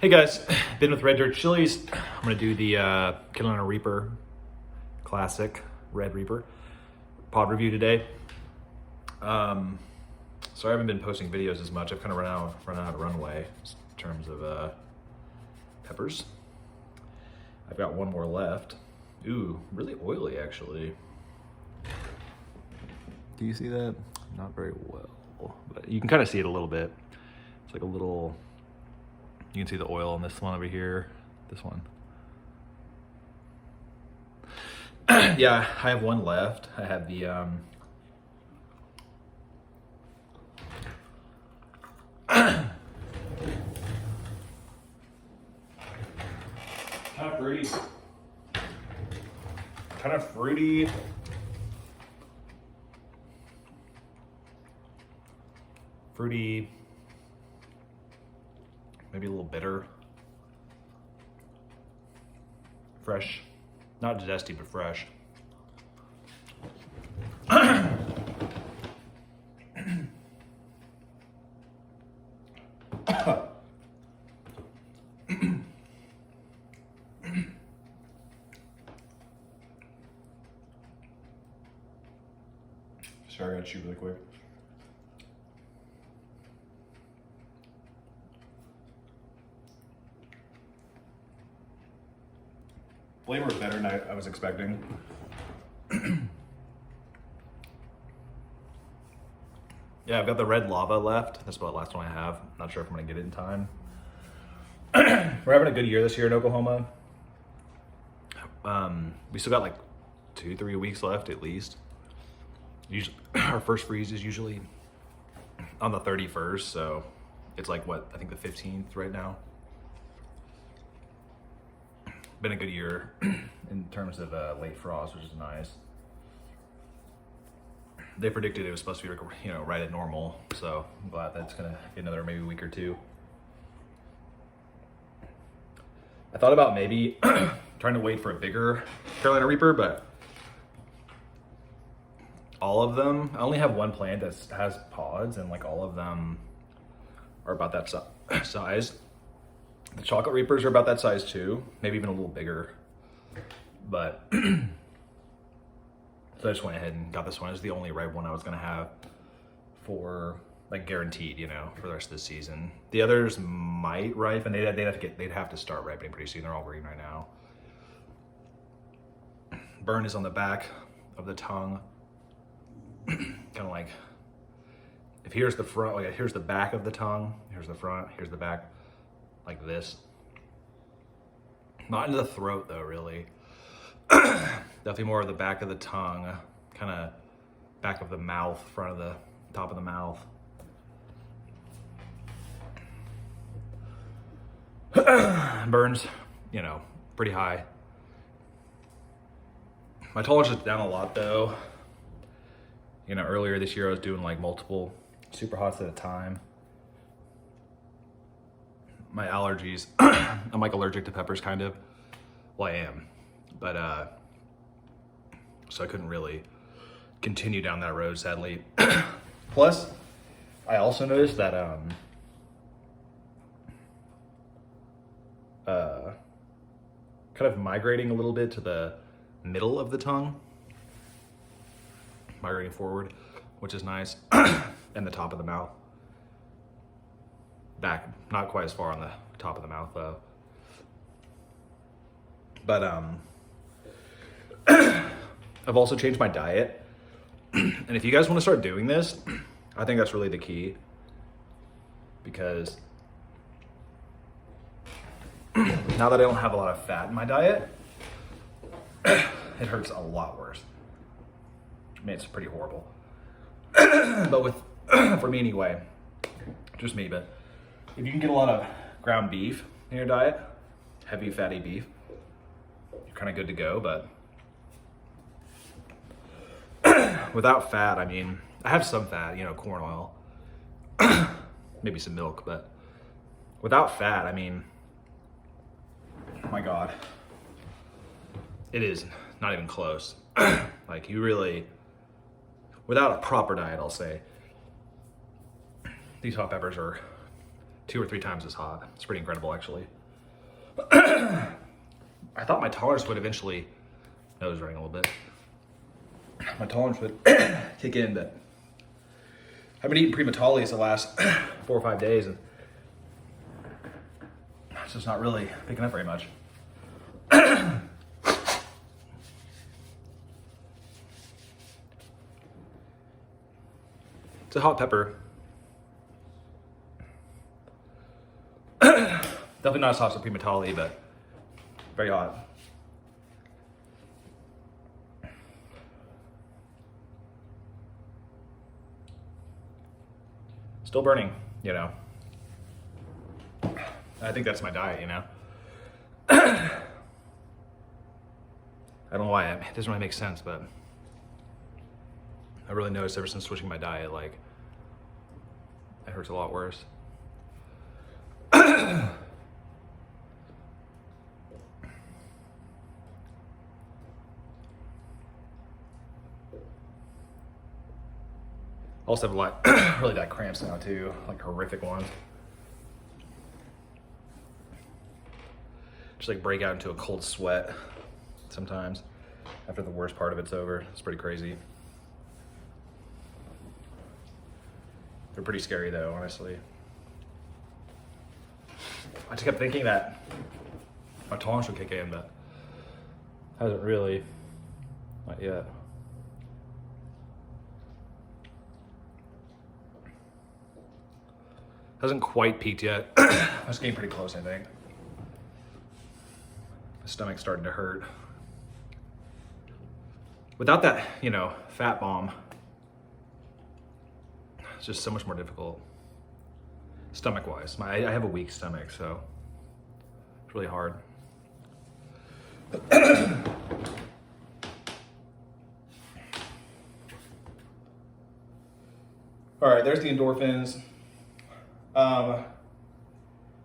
Hey guys, been with Red Dirt Chilies. I'm gonna do the Carolina Reaper Classic Red Reaper pod review today. Sorry I haven't been posting videos as much. I've kind of run out of runway in terms of peppers. I've got one more left. Ooh, really oily actually. Do you see that? Not very well, but you can kind of see it a little bit. It's like a little. You can see the oil on this one over here, this one. Yeah, I have one left. I have the, kind of fruity. Kind of fruity. Fruity. Maybe a little bitter. Fresh. Not zesty, but fresh. Sorry, I gotta chew really quick. Flavor is better than I was expecting. Yeah, I've got the red lava left. That's about the last one I have. Not sure if I'm gonna get it in time. We're having a good year this year in Oklahoma. We still got like 2-3 weeks left at least. Usually, our first freeze is usually on the 31st, so it's like what, I think the 15th right now. Been a good year in terms of late frost, which is nice. They predicted it was supposed to be, right at normal, so I'm glad that's gonna get another maybe week or two. I thought about maybe trying to wait for a bigger Carolina Reaper, but all of them, I only have one plant that has pods, and like all of them are about that size. The chocolate Reapers are about that size too, maybe even a little bigger. But so I just went ahead and got this one. It's the only red one I was gonna have for like guaranteed, for the rest of the season. The others might ripen, and they'd have to start ripening pretty soon. They're all green right now. Burn is on the back of the tongue. Kind of like, if here's the front, like here's the back of the tongue, here's the front, here's the back. Like this. Not into the throat though, really. Definitely more of the back of the tongue, kind of back of the mouth, front of the top of the mouth. Burns, pretty high. My tolerance is down a lot though. Earlier this year I was doing like multiple super hots at a time. My allergies, I'm like allergic to peppers kind of. Well, I am, but so I couldn't really continue down that road, sadly. Plus, I also noticed that kind of migrating a little bit to the middle of the tongue, migrating forward, which is nice, and the top of the mouth. Back, not quite as far on the top of the mouth though. But I've also changed my diet. And if you guys want to start doing this, I think that's really the key. Because now that I don't have a lot of fat in my diet, it hurts a lot worse. I mean, it's pretty horrible. But for me anyway, just me, but if you can get a lot of ground beef in your diet, heavy fatty beef, you're kind of good to go. But without fat, I mean, I have some fat, corn oil, maybe some milk, but without fat, I mean, oh my God, it is not even close. Like you really, without a proper diet, I'll say, these hot peppers are 2 or 3 times as hot. It's pretty incredible, actually. I thought my tolerance would eventually, nose running a little bit. My tolerance would kick in, but I've been eating pre-Metalis the last 4 or 5 days, and it's just not really picking up very much. It's a hot pepper. Definitely not as hot as a pre-Metali, but very hot. Still burning, you know. I think that's my diet, you know. I don't know why, it doesn't really make sense, but I really noticed ever since switching my diet, like, it hurts a lot worse. Also have a lot, really bad cramps now too, like horrific ones. Just like break out into a cold sweat sometimes after the worst part of it's over. It's pretty crazy. They're pretty scary though, honestly. I just kept thinking that my tolerance would kick in, but hasn't really, not yet. Hasn't quite peaked yet. It's getting pretty close, I think. My stomach's starting to hurt. Without that, you know, fat bomb, it's just so much more difficult. Stomach-wise. I have a weak stomach, so it's really hard. All right, there's the endorphins.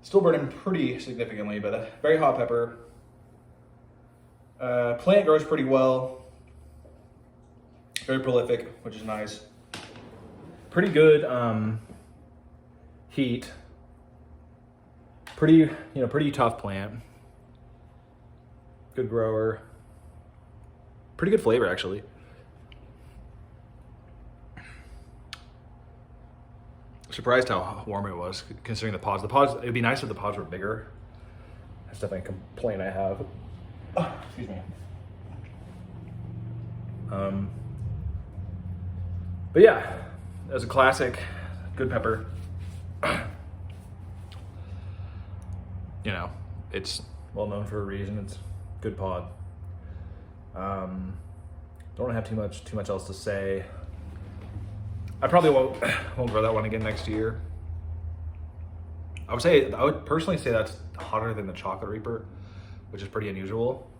Still burning pretty significantly, but a very hot pepper. Plant grows pretty well. Very prolific, which is nice. Pretty good heat. Pretty tough plant. Good grower. Pretty good flavor, actually. Surprised how warm it was, considering the pods. The pods, it'd be nice if the pods were bigger. That's definitely a complaint I have. Oh, excuse me. But yeah, as a classic, good pepper. You know, it's well known for a reason. It's good pod. Don't have too much else to say. I probably won't grow that one again next year. I would personally say that's hotter than the Chocolate Reaper, which is pretty unusual.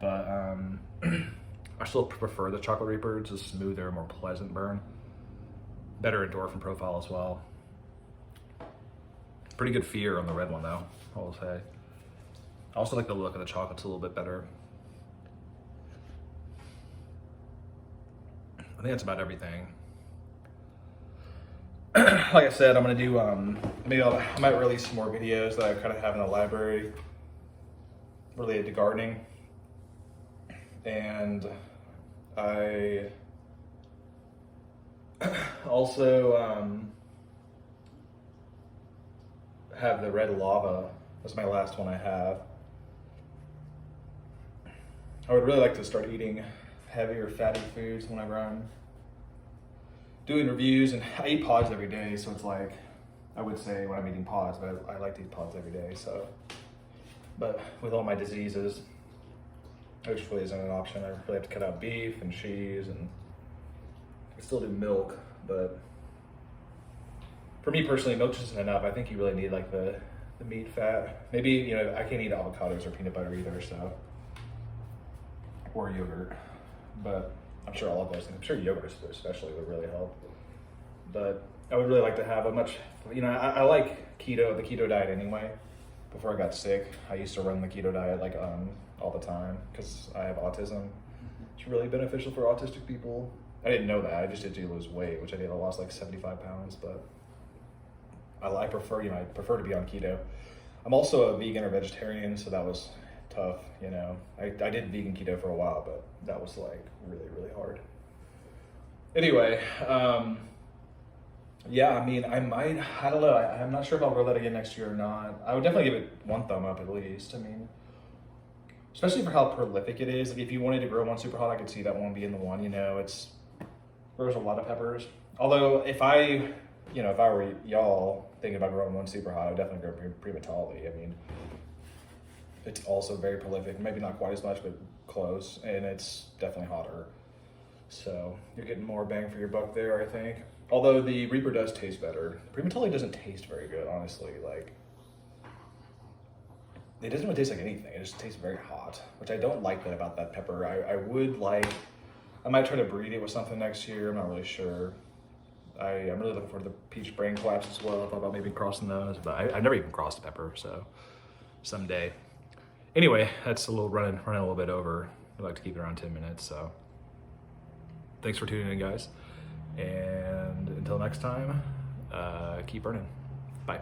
But I still prefer the Chocolate Reaper. It's a smoother, more pleasant burn. Better endorphin profile as well. Pretty good fear on the red one though, I will say. I also like the look of the chocolates a little bit better. I think that's about everything. Like I said, I'm gonna do, I might release some more videos that I kind of have in the library related to gardening. And I also have the red lava. That's my last one I have. I would really like to start eating heavier fatty foods whenever I'm doing reviews, and I eat pods every day, so it's like, I would say when I'm eating pods, but I like to eat pods every day, so. But with all my diseases, it just really isn't an option. I really have to cut out beef and cheese, and I can still do milk, but for me personally, milk just isn't enough. I think you really need like the meat fat. Maybe, you know, I can't eat avocados or peanut butter either, so, or yogurt, but I'm sure all of those things, I'm sure yogurt especially would really help. But I would really like to have a much, you know, I like keto, the keto diet anyway. Before I got sick, I used to run the keto diet like all the time because I have autism. It's really beneficial for autistic people. I didn't know that, I just did to lose weight, which I did. I lost like 75 pounds, but I prefer, I prefer to be on keto. I'm also a vegan or vegetarian, so that was tough, I did vegan keto for a while, but that was like really, really hard. Anyway, yeah, I don't know. I'm not sure if I'll grow that again next year or not. I would definitely give it one thumb up at least. Especially for how prolific it is. Like if you wanted to grow one super hot, I could see that one being the one, it's grows a lot of peppers. Although if I were y'all thinking about growing one super hot, I would definitely grow Primatali. It's also very prolific. Maybe not quite as much, but close. And it's definitely hotter. So you're getting more bang for your buck there, I think. Although the Reaper does taste better. Primatali doesn't taste very good, honestly. Like, it doesn't really taste like anything. It just tastes very hot, which I don't like that about that pepper. I might try to breed it with something next year. I'm not really sure. I'm really looking forward to the peach brain collapse as well. I thought about maybe crossing those, but I've never even crossed a pepper, so someday. Anyway, that's a little running a little bit over. I like to keep it around 10 minutes, so thanks for tuning in, guys. And until next time, keep burning. Bye.